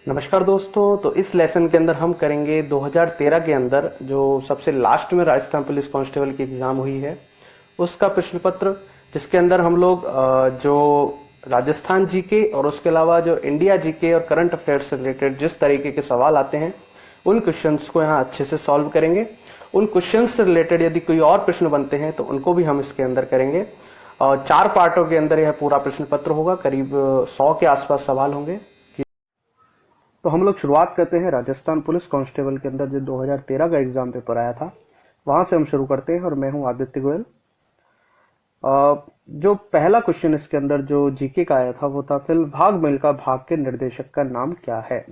नमस्कार दोस्तों। तो इस लेसन के अंदर हम करेंगे 2013 के अंदर जो सबसे लास्ट में राजस्थान पुलिस कांस्टेबल की एग्जाम हुई है उसका प्रश्न पत्र, जिसके अंदर हम लोग जो राजस्थान जीके और उसके अलावा जो इंडिया जीके और करंट अफेयर्स से रिलेटेड जिस तरीके के सवाल आते हैं उन क्वेश्चंस को यहाँ अच्छे से सॉल्व करेंगे। उन क्वेश्चंस से रिलेटेड यदि कोई और प्रश्न बनते हैं तो उनको भी हम इसके अंदर करेंगे। और 4 पार्टों के अंदर यह पूरा प्रश्न पत्र होगा। करीब 100 के आसपास सवाल होंगे। तो हम लोग शुरुआत करते हैं राजस्थान पुलिस कांस्टेबल के अंदर जो 2013 का एग्जाम पेपर आया था वहां से हम शुरू करते हैं। और मैं हूं आदित्य गोयल। जो पहला क्वेश्चन इसके अंदर जो जीके का आया था वो था, फिल्म भाग मिल्खा भाग के निर्देशक का नाम क्या है।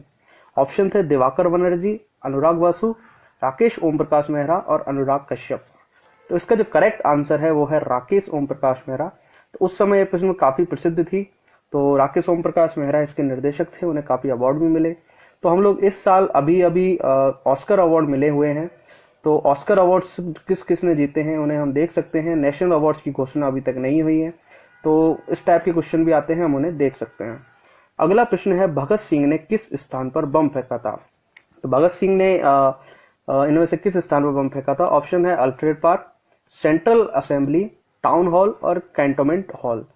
ऑप्शन थे दिवाकर बनर्जी, अनुराग वासु, राकेश ओम प्रकाश मेहरा और अनुराग कश्यप। तो इसका जो करेक्ट आंसर है वो है राकेश ओम प्रकाश मेहरा। तो उस समय ये फिल्म काफी प्रसिद्ध थी। तो राकेश ओम प्रकाश मेहरा इसके निर्देशक थे, उन्हें काफी अवार्ड भी मिले। तो हम लोग इस साल अभी अभी ऑस्कर अवार्ड मिले हुए हैं। तो ऑस्कर अवार्ड्स किस किस ने जीते हैं उन्हें हम देख सकते हैं। नेशनल अवार्ड्स की घोषणा अभी तक नहीं हुई है, तो इस टाइप के क्वेश्चन भी आते हैं, हम उन्हें देख सकते हैं। अगला प्रश्न है, भगत सिंह ने किस स्थान पर बम फेंका था। तो भगत सिंह ने इनमें से किस स्थान पर बम फेंका था। ऑप्शन है Alfred park, central assembly, town hall और कैंटोनमेंट हॉल।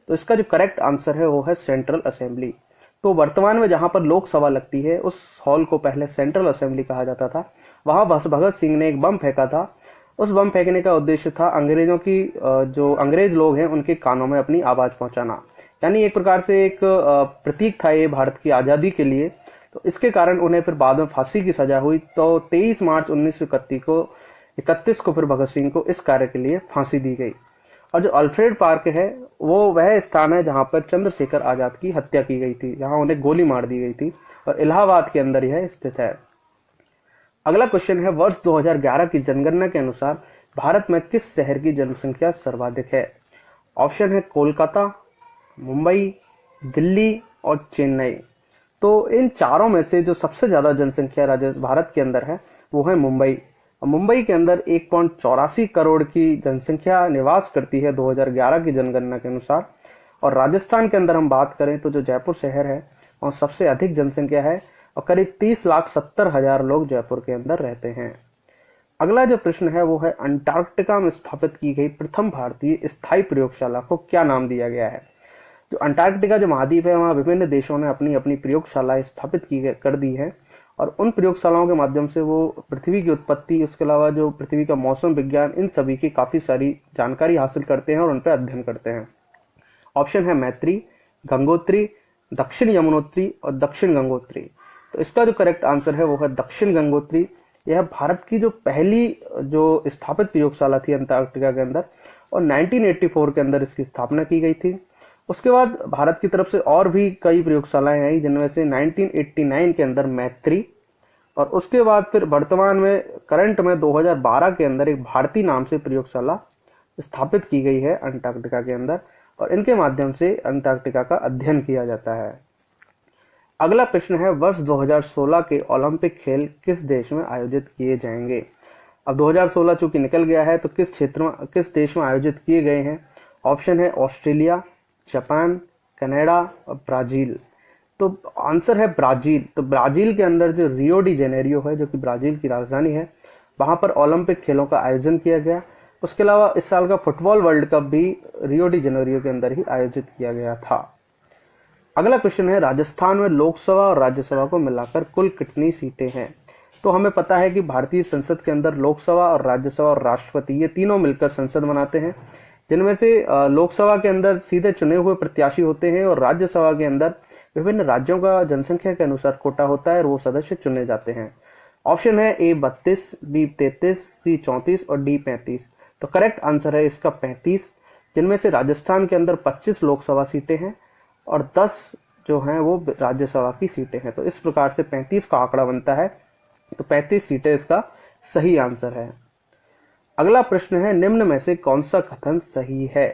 तो इसका जो करेक्ट आंसर है वो है सेंट्रल असेंबली। तो वर्तमान में जहां पर लोकसभा लगती है उस हॉल को पहले सेंट्रल असेंबली कहा जाता था। वहां भगत सिंह ने एक बम फेंका था। उस बम फेंकने का उद्देश्य था अंग्रेजों की जो अंग्रेज लोग हैं उनके कानों में अपनी आवाज पहुंचाना। यानी एक प्रकार से एक प्रतीक था ये भारत की आजादी के लिए। तो इसके कारण उन्हें फिर बाद में फांसी की सजा हुई। तो 23 मार्च 1931 को फिर भगत सिंह को इस कार्य के लिए फांसी दी गई। और जो अल्फ्रेड पार्क है वो वह स्थान है जहां पर चंद्रशेखर आजाद की हत्या की गई थी, जहां उन्हें गोली मार दी गई थी और इलाहाबाद के अंदर यह स्थित है। अगला क्वेश्चन है, वर्ष 2011 की जनगणना के अनुसार भारत में किस शहर की जनसंख्या सर्वाधिक है। ऑप्शन है कोलकाता, मुंबई, दिल्ली और चेन्नई। तो इन चारों में से जो सबसे ज्यादा जनसंख्या भारत के अंदर है वो है मुंबई। मुंबई के अंदर 1.84 करोड़ की जनसंख्या निवास करती है 2011 की जनगणना के अनुसार। और राजस्थान के अंदर हम बात करें तो जो जयपुर शहर है वहाँ सबसे अधिक जनसंख्या है और करीब 30,70,000 लोग जयपुर के अंदर रहते हैं। अगला जो प्रश्न है वो है, अंटार्कटिका में स्थापित की गई प्रथम भारतीय स्थायी प्रयोगशाला को क्या नाम दिया गया है। जो अंटार्कटिका जो महाद्वीप है वहाँ विभिन्न देशों ने अपनी अपनी प्रयोगशालाएं स्थापित कर दी है और उन प्रयोगशालाओं के माध्यम से वो पृथ्वी की उत्पत्ति, उसके अलावा जो पृथ्वी का मौसम विज्ञान, इन सभी की काफी सारी जानकारी हासिल करते हैं और उन पर अध्ययन करते हैं। ऑप्शन है मैत्री, गंगोत्री, दक्षिण यमुनोत्री और दक्षिण गंगोत्री। तो इसका जो करेक्ट आंसर है वो है दक्षिण गंगोत्री। यह भारत की जो पहली जो स्थापित प्रयोगशाला थी अंटार्कटिका के अंदर और 1984 के अंदर इसकी स्थापना की गई थी। उसके बाद भारत की तरफ से और भी कई प्रयोगशालाएं आई, जिनमें से 1989 के अंदर मैत्री और उसके बाद फिर वर्तमान में करंट में 2012 के अंदर एक भारती नाम से प्रयोगशाला स्थापित की गई है अंटार्कटिका के अंदर और इनके माध्यम से अंटार्कटिका का अध्ययन किया जाता है। अगला प्रश्न है, वर्ष 2016 के ओलंपिक खेल किस देश में आयोजित किए जाएंगे। अब 2016 चूंकि निकल गया है तो किस क्षेत्र में, किस देश में आयोजित किए गए हैं। ऑप्शन है ऑस्ट्रेलिया, जापान, कनाडा और ब्राजील। तो आंसर है ब्राजील। तो ब्राजील के अंदर जो रियो डी जेनेरियो है, जो कि ब्राजील की राजधानी है, वहां पर ओलंपिक खेलों का आयोजन किया गया। उसके अलावा इस साल का फुटबॉल वर्ल्ड कप भी रियो डी जेनेरियो के अंदर ही आयोजित किया गया था। अगला क्वेश्चन है, राजस्थान में लोकसभा और राज्यसभा को मिलाकर कुल कितनी सीटें हैं। तो हमें पता है कि भारतीय संसद के अंदर लोकसभा और राज्यसभा और राष्ट्रपति ये तीनों मिलकर संसद बनाते हैं, जिनमें से लोकसभा के अंदर सीधे चुने हुए प्रत्याशी होते हैं और राज्यसभा के अंदर विभिन्न राज्यों का जनसंख्या के अनुसार कोटा होता है और वो सदस्य चुने जाते हैं। ऑप्शन है ए 32, बी 33, सी 34 और डी 35। तो करेक्ट आंसर है इसका 35, जिनमें से राजस्थान के अंदर 25 लोकसभा सीटें हैं और 10 जो हैं वो राज्यसभा की सीटें हैं। तो इस प्रकार से 35 का आंकड़ा बनता है। तो 35 सीटें इसका सही आंसर है। अगला प्रश्न है, निम्न में से कौन सा कथन सही है।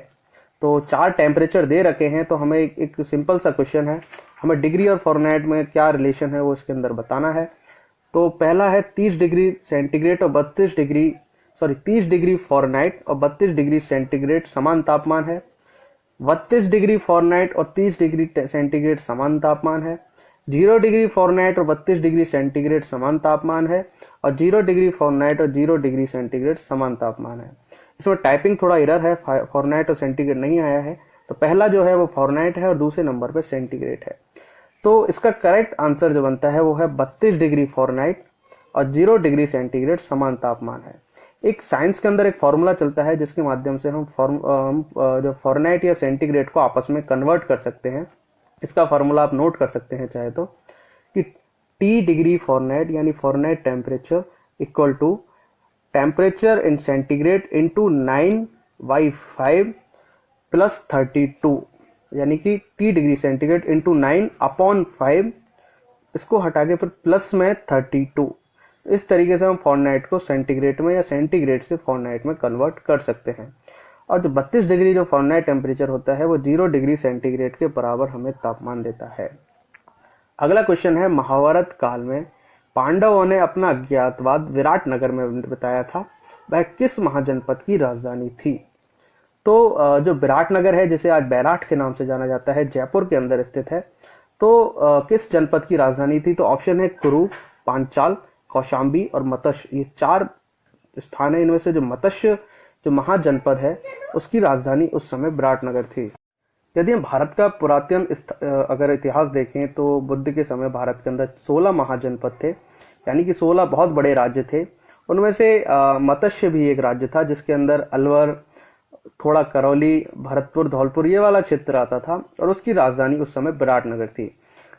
तो 4 टेम्परेचर दे रखे हैं, तो हमें एक सिंपल सा क्वेश्चन है, हमें डिग्री और फॉरेनहाइट में क्या रिलेशन है वो इसके अंदर बताना है। तो पहला है 30 डिग्री सेंटीग्रेड और 30 डिग्री फॉरेनहाइट और 32 डिग्री सेंटीग्रेड समान तापमान है। 32 डिग्री फॉरेनहाइट और 30 डिग्री सेंटीग्रेड समान तापमान है। 0 डिग्री फ़ारेनहाइट और 32 डिग्री सेंटीग्रेड समान तापमान है, और 0 डिग्री फ़ारेनहाइट और 0 डिग्री सेंटीग्रेड समान तापमान है। इसमें टाइपिंग थोड़ा एरर है, फ़ारेनहाइट और सेंटीग्रेड नहीं आया है, तो पहला जो है वो फ़ारेनहाइट है और दूसरे नंबर पे सेंटीग्रेड है। तो इसका करेक्ट आंसर जो बनता है वो है 32 डिग्री फ़ारेनहाइट और 0 डिग्री सेंटीग्रेड समान तापमान है। एक साइंस के अंदर एक फॉर्मूला चलता है जिसके माध्यम से हम जो फ़ारेनहाइट या सेंटीग्रेड को आपस में कन्वर्ट कर सकते हैं। इसका फॉर्मूला आप नोट कर सकते हैं चाहे तो, कि T डिग्री फ़ारेनहाइट यानी Fahrenheit temperature equal to temperature in centigrade into 9/5 plus 32, यानी कि T डिग्री सेंटीग्रेड इंटू 9/5, इसको हटा के फिर प्लस में 32। इस तरीके से हम फ़ारेनहाइट को सेंटीग्रेड में या सेंटीग्रेड से फ़ारेनहाइट में कन्वर्ट कर सकते हैं। और जो 32 डिग्री जो फ़ारेनहाइट टेम्परेचर होता है वो 0 डिग्री सेंटीग्रेड के बराबर हमें तापमान देता है। अगला क्वेश्चन है, महाभारत काल में पांडवों ने अपना अज्ञातवास विराटनगर में बताया था, वह किस महाजनपद की राजधानी थी? तो जो विराटनगर है, जिसे आज बैराठ के नाम से जाना जाता है, जयपुर के अंदर स्थित है। तो किस जनपद की राजधानी थी? तो ऑप्शन है कुरु, पांचाल, कौशाम्बी और मत्स्य। ये 4 स्थान है, इनमें से जो मत्स्य जो महाजनपद है उसकी राजधानी उस समय विराटनगर थी। यदि हम भारत का पुरातन अगर इतिहास देखें तो बुद्ध के समय भारत के अंदर 16 महाजनपद थे, यानी कि 16 बहुत बड़े राज्य थे। उनमें से मत्स्य भी एक राज्य था जिसके अंदर अलवर, थोड़ा करौली, भरतपुर, धौलपुर ये वाला क्षेत्र आता था, और उसकी राजधानी उस समय विराटनगर थी।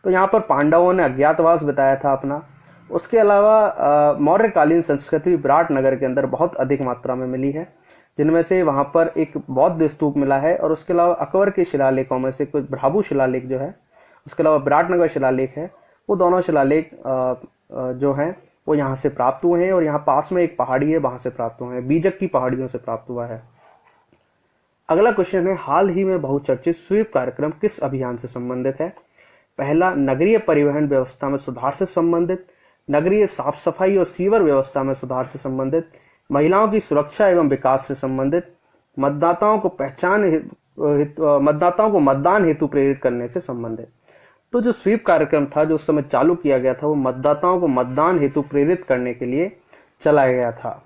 तो यहाँ पर पांडवों ने अज्ञातवास बताया था अपना। उसके अलावा मौर्यकालीन संस्कृति विराटनगर के अंदर बहुत अधिक मात्रा में मिली है, जिनमें से वहां पर एक बौद्ध स्तूप मिला है, और उसके अलावा अकबर के शिलालेखों में से कुछ भ्राभू शिलालेख जो है, उसके अलावा विराटनगर शिलालेख है, वो दोनों शिलालेख जो हैं वो यहाँ से प्राप्त हुए हैं, और यहाँ पास में एक पहाड़ी है वहां से प्राप्त हुए हैं, बीजक की पहाड़ियों से प्राप्त हुआ है। अगला क्वेश्चन है, हाल ही में बहुचर्चित स्वीप कार्यक्रम किस अभियान से संबंधित है? पहला, नगरीय परिवहन व्यवस्था में सुधार से संबंधित, नगरीय साफ सफाई और सीवर व्यवस्था में सुधार से संबंधित, महिलाओं की सुरक्षा एवं विकास से संबंधित, मतदाताओं को मतदान हेतु प्रेरित करने से संबंधित। तो जो स्वीप कार्यक्रम था जो उस समय चालू किया गया था वो मतदाताओं को मतदान हेतु प्रेरित करने के लिए चलाया गया था।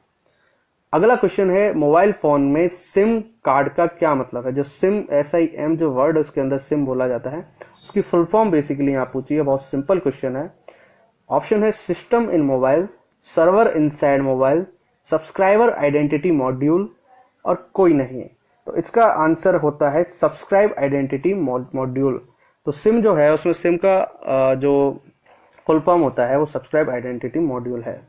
अगला क्वेश्चन है, मोबाइल फोन में सिम कार्ड का क्या मतलब है? जो सिम, SIM जो वर्ड उसके अंदर सिम बोला जाता है, उसकी फुल फॉर्म बेसिकली यहाँ पूछी है। बहुत सिंपल क्वेश्चन है। ऑप्शन है system in mobile, server inside mobile, subscriber identity module, और कोई नहीं। तो इसका आंसर होता है सब्सक्राइब आइडेंटिटी मॉड्यूल। तो सिम जो है उसमें सिम का जो फुल फॉर्म होता है वो सब्सक्राइब आइडेंटिटी मॉड्यूल है।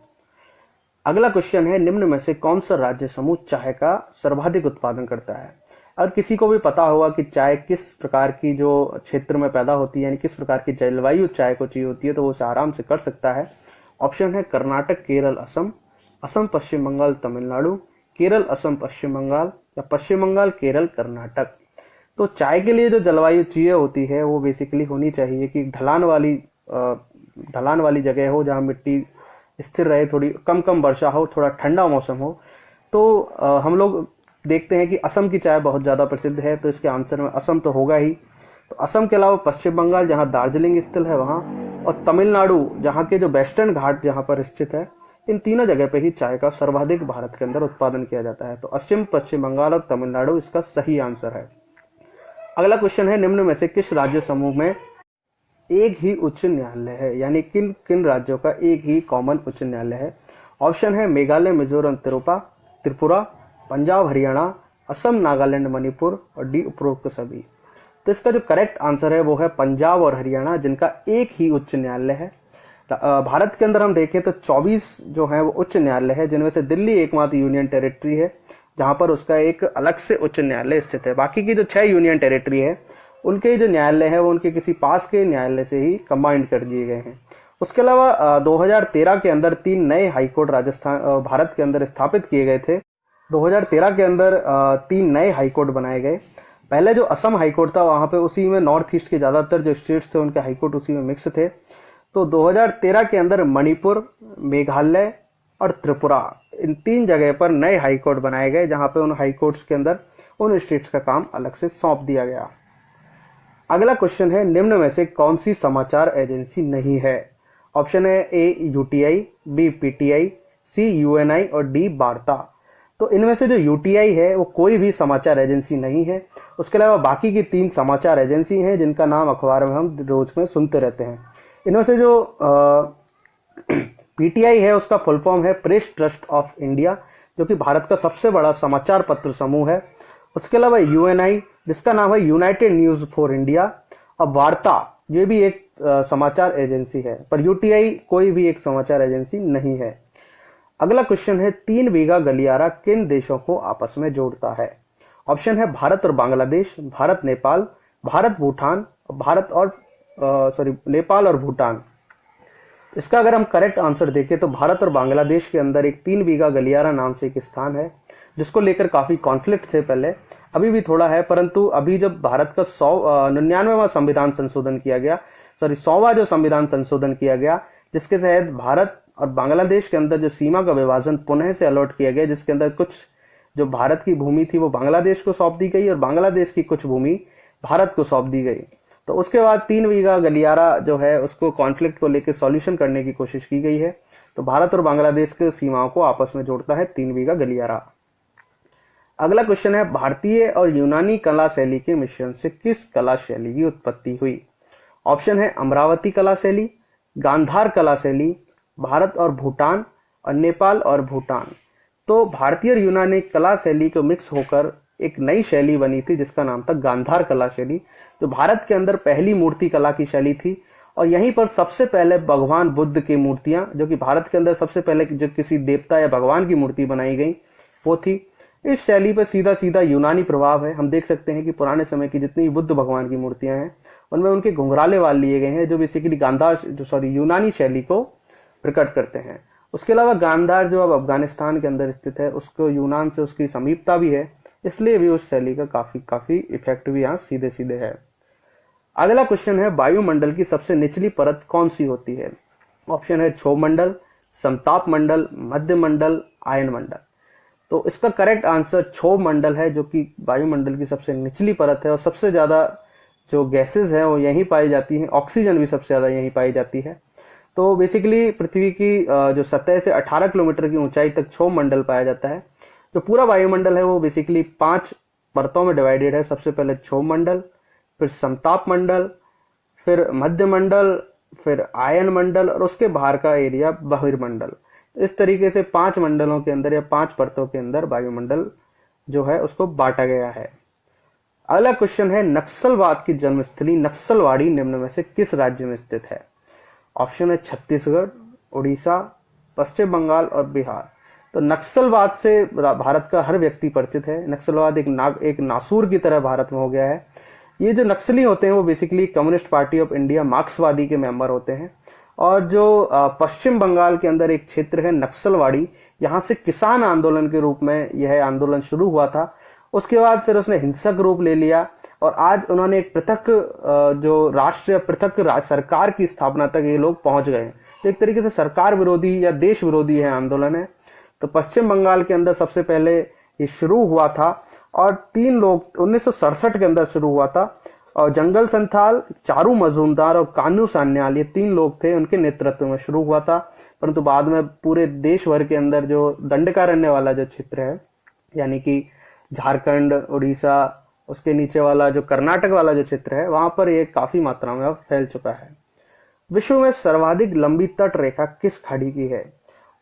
अगला क्वेश्चन है, निम्न में से कौन सा राज्य समूह चाय का सर्वाधिक उत्पादन करता है? अगर किसी को भी पता होगा कि चाय किस प्रकार की जो क्षेत्र में पैदा होती है, यानी किस प्रकार की जलवायु चाय को चाहिए होती है, तो वो उसे आराम से कर सकता है। ऑप्शन है कर्नाटक, केरल, असम, असम पश्चिम बंगाल, तमिलनाडु, केरल असम पश्चिम बंगाल, या पश्चिम बंगाल केरल कर्नाटक। तो चाय के लिए जो जलवायु चाहिए होती है वो बेसिकली होनी चाहिए कि ढलान वाली जगह हो, जहाँ मिट्टी स्थिर रहे, थोड़ी कम वर्षा हो, थोड़ा ठंडा मौसम हो। तो हम लोग देखते हैं कि असम की चाय बहुत ज्यादा प्रसिद्ध है, तो इसके आंसर में असम तो होगा ही। तो असम के अलावा पश्चिम बंगाल जहाँ दार्जिलिंग स्थित है वहां, और तमिलनाडु जहाँ के जो वेस्टर्न घाट जहाँ पर स्थित है, इन तीनों जगह पे ही चाय का सर्वाधिक भारत के अंदर उत्पादन किया जाता है। तो असम, पश्चिम बंगाल और तमिलनाडु इसका सही आंसर है। अगला क्वेश्चन है, निम्न में से किस राज्य समूह में एक ही उच्च न्यायालय है? यानी किन किन राज्यों का एक ही कॉमन उच्च न्यायालय है? ऑप्शन है मेघालय, मिजोरम, त्रिपुरा, पंजाब, हरियाणा, असम, नागालैंड, मणिपुर, और डी उपरोक्त सभी। तो इसका जो करेक्ट आंसर है वो है पंजाब और हरियाणा, जिनका एक ही उच्च न्यायालय है। भारत के अंदर हम देखें तो 24 जो है वो उच्च न्यायालय है, जिनमें से दिल्ली एकमात्र यूनियन टेरिटरी है जहां पर उसका एक अलग से उच्च न्यायालय स्थित है। बाकी की जो 6 यूनियन टेरिटरी है उनके जो न्यायालय है वो उनके किसी पास के न्यायालय से ही कंबाइंड कर दिए गए हैं। उसके अलावा 2013 के अंदर 3 नए हाईकोर्ट भारत के अंदर स्थापित किए गए थे। 2013 के अंदर 3 नए हाईकोर्ट बनाए गए। पहले जो असम हाईकोर्ट था वहां पे उसी में नॉर्थ ईस्ट के ज्यादातर जो स्टेट्स थे उनके हाईकोर्ट उसी में मिक्स थे। तो 2013 के अंदर मणिपुर, मेघालय और त्रिपुरा, इन 3 जगह पर नए हाईकोर्ट बनाए गए, जहां पे उन हाईकोर्ट्स के अंदर उन स्टेट्स का काम अलग से सौंप दिया गया। अगला क्वेश्चन है, निम्न में से कौन सी समाचार एजेंसी नहीं है? ऑप्शन है ए यूटीआई, बी पीटीआई, सी यूएनआई और डी वार्ता। तो इनमें से जो यूटीआई है वो कोई भी समाचार एजेंसी नहीं है। उसके अलावा बाकी की 3 समाचार एजेंसी हैं जिनका नाम अखबार में हम रोज में सुनते रहते हैं। इनमें से जो पीटीआई है उसका फुल फॉर्म है प्रेस ट्रस्ट ऑफ इंडिया, जो कि भारत का सबसे बड़ा समाचार पत्र समूह है। उसके अलावा यूएनआई जिसका नाम है यूनाइटेड न्यूज फॉर इंडिया, और वार्ता ये भी एक समाचार एजेंसी है, पर यूटीआई कोई भी एक समाचार एजेंसी नहीं है। अगला क्वेश्चन है, 3 बीघा गलियारा किन देशों को आपस में जोड़ता है? ऑप्शन है भारत और बांग्लादेश, भारत नेपाल, भारत भूटान, नेपाल और भूटान। इसका अगर हम करेक्ट आंसर देखें तो भारत और बांग्लादेश के अंदर एक 3 बीघा गलियारा नाम से एक स्थान है, जिसको लेकर काफी कॉन्फ्लिक्ट थे पहले, अभी भी थोड़ा है, परंतु अभी जब भारत का 99वां संविधान संशोधन किया गया, 100वां जो संविधान संशोधन किया गया, जिसके तहत भारत और बांग्लादेश के अंदर जो सीमा का विभाजन पुनः से अलॉट किया गया, जिसके अंदर कुछ जो भारत की भूमि थी वो बांग्लादेश को सौंप दी गई और बांग्लादेश की कुछ भूमि भारत को सौंप दी गई। तो उसके बाद 3 बीघा गलियारा जो है उसको कॉन्फ्लिक्ट को लेकर सॉल्यूशन करने की कोशिश की गई है। तो भारत और बांग्लादेश के सीमाओं को आपस में जोड़ता है 3 बीघा गलियारा। अगला क्वेश्चन है, भारतीय और यूनानी कला शैली के मिश्रण से किस कला शैली की उत्पत्ति हुई? ऑप्शन है अमरावती कला शैली, गांधार कला शैली, भारत और भूटान, और नेपाल और भूटान। तो भारतीय और यूनानी कला शैली को मिक्स होकर एक नई शैली बनी थी जिसका नाम था गांधार कला शैली, जो भारत के अंदर पहली मूर्ति कला की शैली थी। और यहीं पर सबसे पहले भगवान बुद्ध की मूर्तियां, जो कि भारत के अंदर सबसे पहले जो किसी देवता या भगवान की मूर्ति बनाई गई वो थी। इस शैली पर सीधा सीधा यूनानी प्रभाव है। हम देख सकते हैं कि पुराने समय की जितनी बुद्ध भगवान की मूर्तियां हैं उनमें उनके घुंघराले वाल लिए गए हैं, जो बेसिकली यूनानी शैली को प्रकट करते हैं। उसके अलावा गांधार जो अब अफगानिस्तान के अंदर स्थित है, उसको यूनान से उसकी समीपता भी है, इसलिए भी उस शैली का काफी इफेक्ट भी यहाँ सीधे सीधे है। अगला क्वेश्चन है, वायुमंडल की सबसे निचली परत कौन सी होती है? ऑप्शन है क्षोभ मंडल, समताप मंडल, मध्य मंडल, आयन मंडल। तो इसका करेक्ट आंसर क्षोभ मंडल है, जो कि वायुमंडल की सबसे निचली परत है और सबसे ज्यादा जो गैसेज है वो यहीं पाई जाती है, ऑक्सीजन भी सबसे ज्यादा यहीं पाई जाती है। तो बेसिकली पृथ्वी की जो सतह से 18 किलोमीटर की ऊंचाई तक क्षोभ मंडल पाया जाता है। जो पूरा वायुमंडल है वो बेसिकली 5 परतों में डिवाइडेड है। सबसे पहले क्षोभ मंडल, फिर समताप मंडल, फिर मध्य मंडल, फिर आयन मंडल और उसके बाहर का एरिया बहिर्मंडल। इस तरीके से 5 मंडलों के अंदर या 5 परतों के अंदर वायुमंडल जो है उसको बांटा गया है। अगला क्वेश्चन है, नक्सलवाद की जन्मस्थली नक्सलवाड़ी निम्न में से किस राज्य में स्थित है? ऑप्शन है छत्तीसगढ़, उड़ीसा, पश्चिम बंगाल और बिहार। तो नक्सलवाद से भारत का हर व्यक्ति परिचित है। नक्सलवाद एक नासूर की तरह भारत में हो गया है। ये जो नक्सली होते हैं वो basically communist party of India मार्क्सवादी के मेंबर होते हैं। और जो पश्चिम बंगाल के अंदर एक क्षेत्र है नक्सलवाड़ी, यहाँ से किसान आंदोलन के रूप में यह आंदोलन शुरू हुआ था। उसके बाद फिर उसने हिंसक रूप ले लिया और आज उन्होंने एक पृथक जो राष्ट्र या पृथक सरकार की स्थापना तक ये लोग पहुंच गए हैं। तो एक तरीके से सरकार विरोधी या देश विरोधी है आंदोलन है। तो पश्चिम बंगाल के अंदर सबसे पहले ये शुरू हुआ था और 3 लोग 1967 के अंदर शुरू हुआ था। और जंगल संथाल, चारू मजूमदार और कानू सान्याल, ये 3 लोग थे, उनके नेतृत्व में शुरू हुआ था। परंतु बाद में पूरे देश भर के अंदर जो दंडकारण्य वाला जो क्षेत्र है, यानी कि झारखंड, उड़ीसा, उसके नीचे वाला जो कर्नाटक वाला जो क्षेत्र है, वहां पर ये काफी मात्रा में अब फैल चुका है। विश्व में सर्वाधिक लंबी तट रेखा किस खाड़ी की है?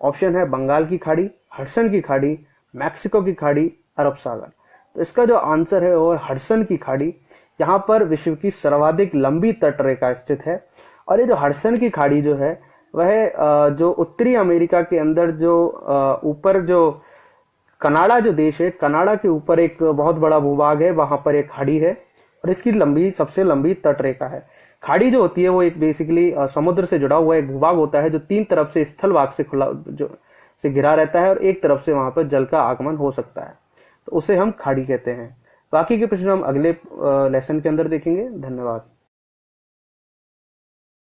ऑप्शन है बंगाल की खाड़ी, हडसन की खाड़ी, मैक्सिको की खाड़ी, अरब सागर। तो इसका जो आंसर है वो है हडसन की खाड़ी। यहाँ पर विश्व की सर्वाधिक लंबी तट रेखा स्थित है। और ये जो हडसन की खाड़ी जो है वह जो उत्तरी अमेरिका के अंदर जो ऊपर जो कनाडा जो देश है, कनाडा के ऊपर एक बहुत बड़ा भूभाग है, वहां पर एक खाड़ी है और इसकी सबसे लंबी तट रेखा है। खाड़ी जो होती है वो एक बेसिकली समुद्र से जुड़ा हुआ एक भूभाग होता है जो 3 तरफ से स्थल भाग से खुला से घिरा रहता है और एक तरफ से वहां पर जल का आगमन हो सकता है, तो उसे हम खाड़ी कहते हैं। बाकी के प्रश्न हम अगले लेसन के अंदर देखेंगे। धन्यवाद।